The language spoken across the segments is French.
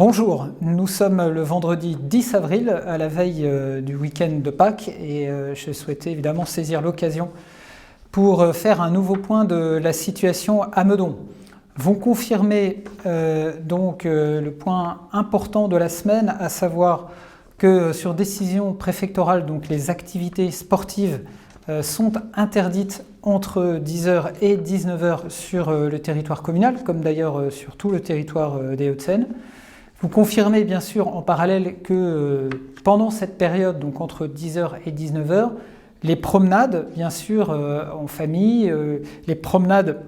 Bonjour, nous sommes le vendredi 10 avril à la veille du week-end de Pâques et je souhaitais évidemment saisir l'occasion pour faire un nouveau point de la situation à Meudon. Vont confirmer le point important de la semaine, à savoir que sur décision préfectorale, donc les activités sportives sont interdites entre 10h et 19h sur le territoire communal, comme d'ailleurs sur tout le territoire des Hauts-de-Seine. Vous confirmez bien sûr en parallèle que pendant cette période, donc entre 10h et 19h, les promenades, bien sûr, en famille, les promenades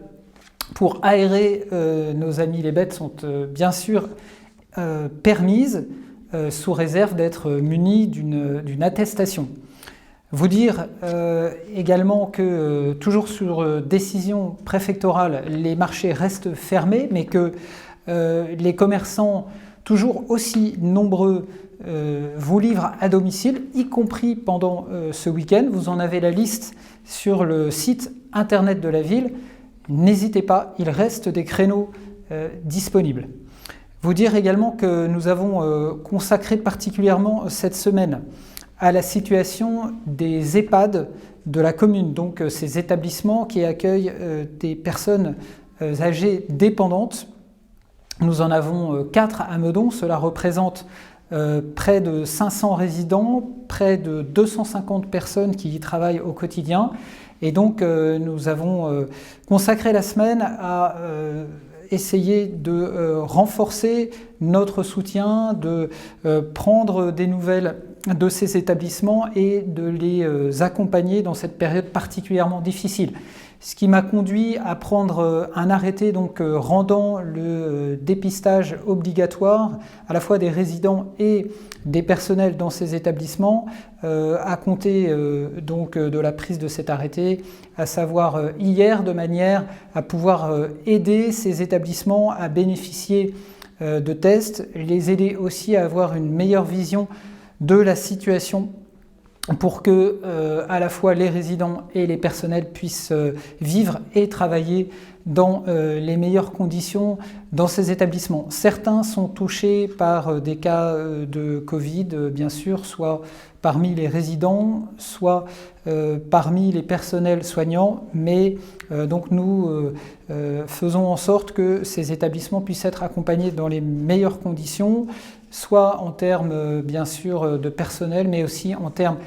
pour aérer nos amis les bêtes sont bien sûr permises, sous réserve d'être munies d'une attestation. Vous dire également que, toujours sur décision préfectorale, les marchés restent fermés, mais que les commerçants, toujours aussi nombreux, vous livrent à domicile, y compris pendant ce week-end. Vous en avez la liste sur le site internet de la ville. N'hésitez pas, il reste des créneaux disponibles. Vous dire également que nous avons consacré particulièrement cette semaine à la situation des EHPAD de la commune, donc ces établissements qui accueillent des personnes âgées dépendantes. Nous en avons 4 à Meudon, cela représente près de 500 résidents, près de 250 personnes qui y travaillent au quotidien. Et donc nous avons consacré la semaine à essayer de renforcer notre soutien, de prendre des nouvelles de ces établissements et de les accompagner dans cette période particulièrement difficile. Ce qui m'a conduit à prendre un arrêté rendant le dépistage obligatoire à la fois des résidents et des personnels dans ces établissements à compter de la prise de cet arrêté, à savoir hier, de manière à pouvoir aider ces établissements à bénéficier de tests, les aider aussi à avoir une meilleure vision de la situation pour que à la fois les résidents et les personnels puissent vivre et travailler dans les meilleures conditions dans ces établissements. Certains sont touchés par des cas de Covid, bien sûr, soit parmi les résidents, soit parmi les personnels soignants, mais donc nous faisons en sorte que ces établissements puissent être accompagnés dans les meilleures conditions, soit en termes bien sûr de personnel, mais aussi en termes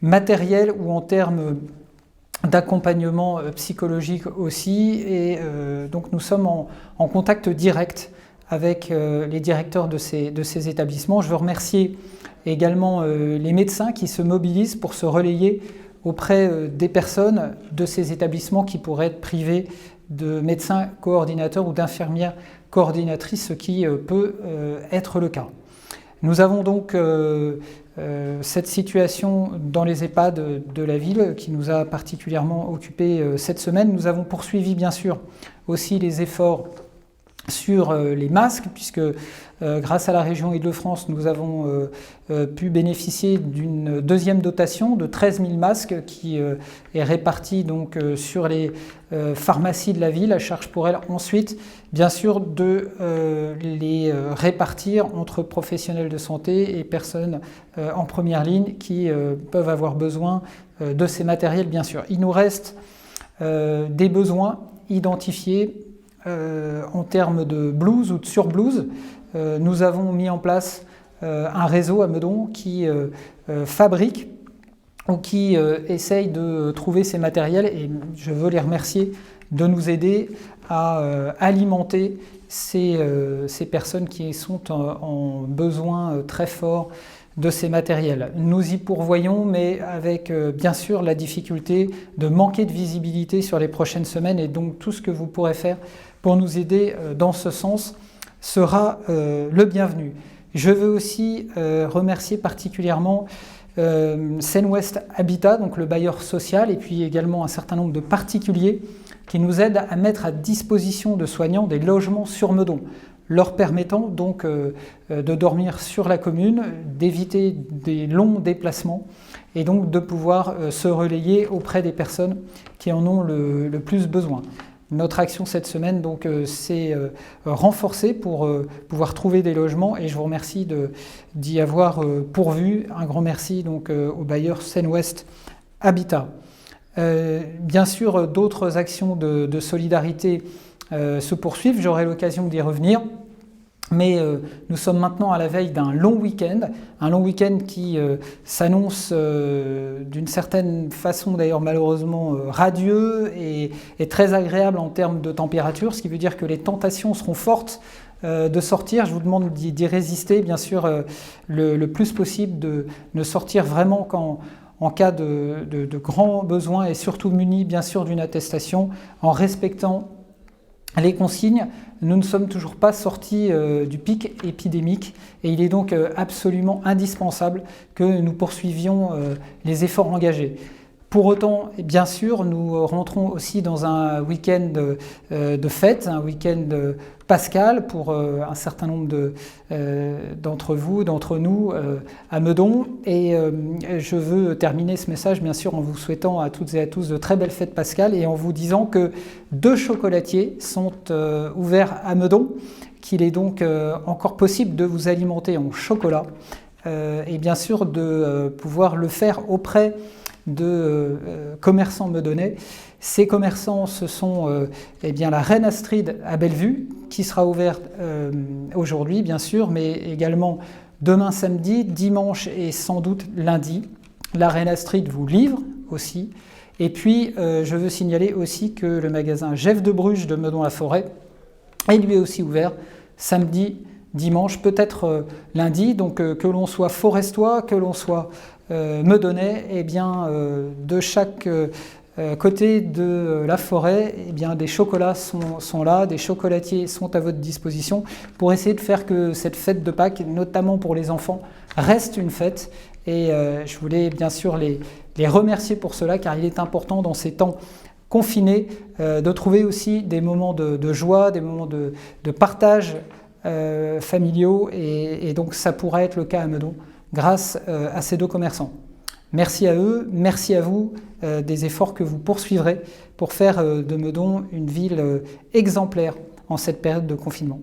matériels ou en termes d'accompagnement psychologique aussi. Et donc nous sommes en contact direct avec les directeurs de ces établissements. Je veux remercier également les médecins qui se mobilisent pour se relayer auprès des personnes de ces établissements qui pourraient être privés de médecins coordinateurs ou d'infirmières coordinatrices, ce qui peut être le cas. Nous avons donc cette situation dans les EHPAD de la ville qui nous a particulièrement occupés cette semaine. Nous avons poursuivi bien sûr aussi les efforts sur les masques, puisque grâce à la région Île-de-France, nous avons pu bénéficier d'une deuxième dotation de 13 000 masques qui est répartie donc sur les pharmacies de la ville, à charge pour elles ensuite, bien sûr, de les répartir entre professionnels de santé et personnes en première ligne qui peuvent avoir besoin de ces matériels, bien sûr. Il nous reste des besoins identifiés en termes de blouse ou de surblouse. Nous avons mis en place un réseau à Meudon qui fabrique ou qui essaye de trouver ces matériels, et je veux les remercier de nous aider à alimenter ces personnes qui sont en besoin très fort de ces matériels. Nous y pourvoyons, mais avec bien sûr la difficulté de manquer de visibilité sur les prochaines semaines, et donc tout ce que vous pourrez faire pour nous aider dans ce sens sera le bienvenu. Je veux aussi remercier particulièrement Seine-Ouest Habitat, donc le bailleur social, et puis également un certain nombre de particuliers qui nous aident à mettre à disposition de soignants des logements sur Meudon, leur permettant donc de dormir sur la commune, d'éviter des longs déplacements et donc de pouvoir se relayer auprès des personnes qui en ont le plus besoin. Notre action cette semaine donc s'est renforcée pour pouvoir trouver des logements et je vous remercie d'y avoir pourvu. Un grand merci donc au bailleur Seine-Ouest Habitat. Bien sûr, d'autres actions de solidarité se poursuivent, j'aurai l'occasion d'y revenir. Mais nous sommes maintenant à la veille d'un long week-end, qui s'annonce d'une certaine façon d'ailleurs malheureusement radieux et très agréable en termes de température, ce qui veut dire que les tentations seront fortes de sortir. Je vous demande d'y résister, bien sûr, le plus possible, de ne sortir vraiment qu'en cas de grands besoins et surtout muni bien sûr d'une attestation en respectant les consignes. Nous ne sommes toujours pas sortis du pic épidémique et il est donc absolument indispensable que nous poursuivions les efforts engagés. Pour autant, bien sûr, nous rentrons aussi dans un week-end de fête, un week-end pascal pour un certain nombre d'entre vous, d'entre nous à Meudon. Et je veux terminer ce message, bien sûr, en vous souhaitant à toutes et à tous de très belles fêtes pascales et en vous disant que 2 chocolatiers sont ouverts à Meudon, qu'il est donc encore possible de vous alimenter en chocolat et bien sûr de pouvoir le faire auprès de commerçants meudonnais. Ces commerçants, ce sont la Reine Astrid à Bellevue, qui sera ouverte aujourd'hui, bien sûr, mais également demain samedi, dimanche et sans doute lundi. La Reine Astrid vous livre aussi. Et puis, je veux signaler aussi que le magasin Jeff de Bruges de Meudon-la-Forêt est lui aussi ouvert samedi, dimanche, peut-être lundi. Donc, que l'on soit forestois, que l'on soit meudonnais, eh bien, de chaque côté de la forêt, eh bien, des chocolats sont là, des chocolatiers sont à votre disposition pour essayer de faire que cette fête de Pâques, notamment pour les enfants, reste une fête. Et je voulais bien sûr les remercier pour cela, car il est important dans ces temps confinés de trouver aussi des moments de joie, des moments de partage familiaux, et donc ça pourrait être le cas à Meudon grâce à ces 2 commerçants. Merci à eux, merci à vous des efforts que vous poursuivrez pour faire de Meudon une ville exemplaire en cette période de confinement.